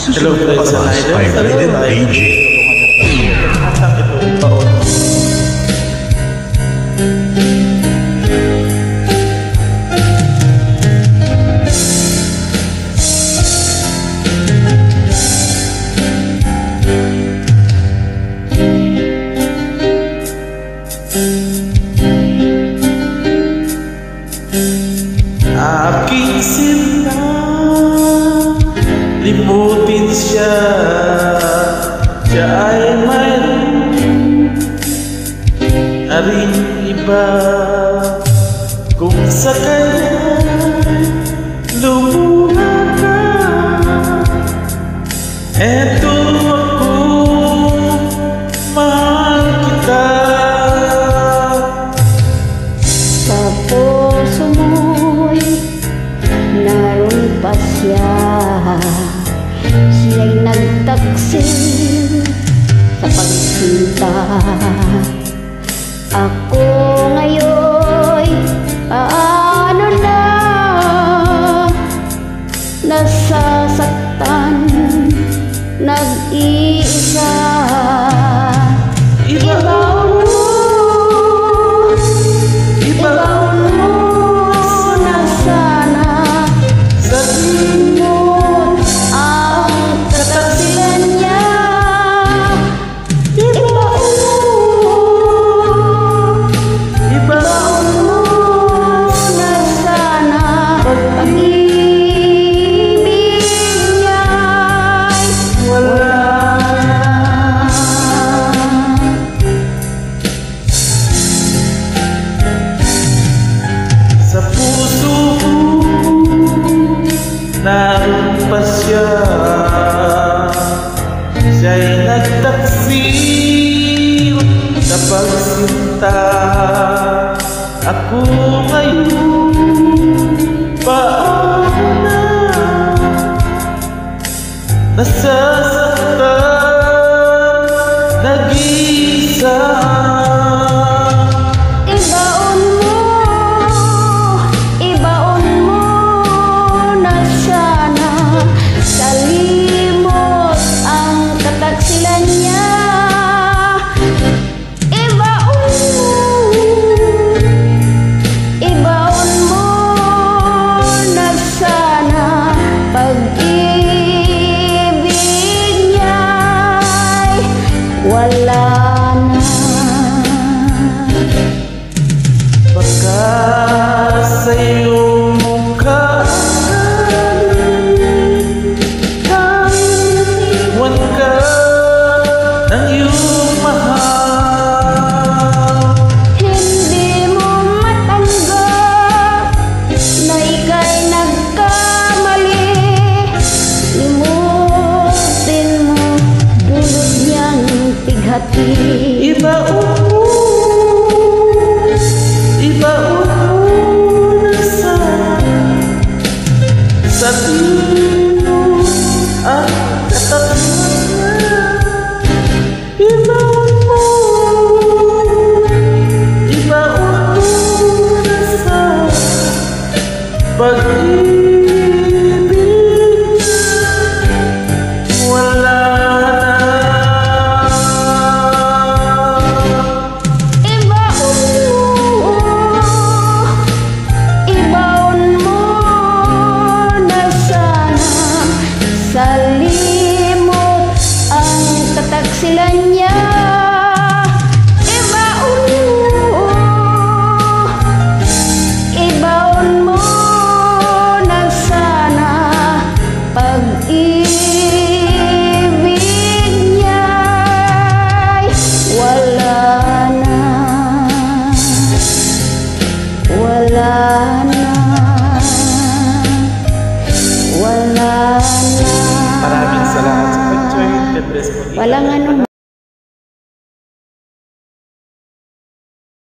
Hello, friends and idols. Rated PG. Aking sinta, limutin siya. Siya ay mayroon aring iba. Kung sa kanya lumuha ka, eto ako, mahal kita. Sa puso mo'y naroon pa siya. Siya'y nagtaksil sa pagsinta. Ako ngayon, paano na? Nasasaktan, nag-iisa. Ibaon mo na sana. Sabihin mo ang kataksilan niya. Ibaon mo na sana. Pag-ibig niya'y wala. Sa puso ko, naroon pa siya. Siya'y nagtaksil sa pagsinta. Ako ngayon, paano na? Nasasaktan, nag-iisa. Ibaon mo na sana. Salimot ang kataksilan niya. Ibaon mo na sana. Pag-ibig niya'y wala na. Baka sa iyong mukha iwan ka ng iyong mahal. Hindi mo matanggap na ika'y nagkamali. Limutin mo dulot niyang pighati. Ibaon mo na sana. Sabihin mo ang kataksilan niya. Ibaon mo na sana. Pag-ibig wala na. Ibaon mo na sana. Salimot ang kataksilan niya. Ibaon mo na sana. Pag-ibig niya'y wala na. Wala na. Wala na. Maraming salamat sa pag-join. God bless po. Walang anuman.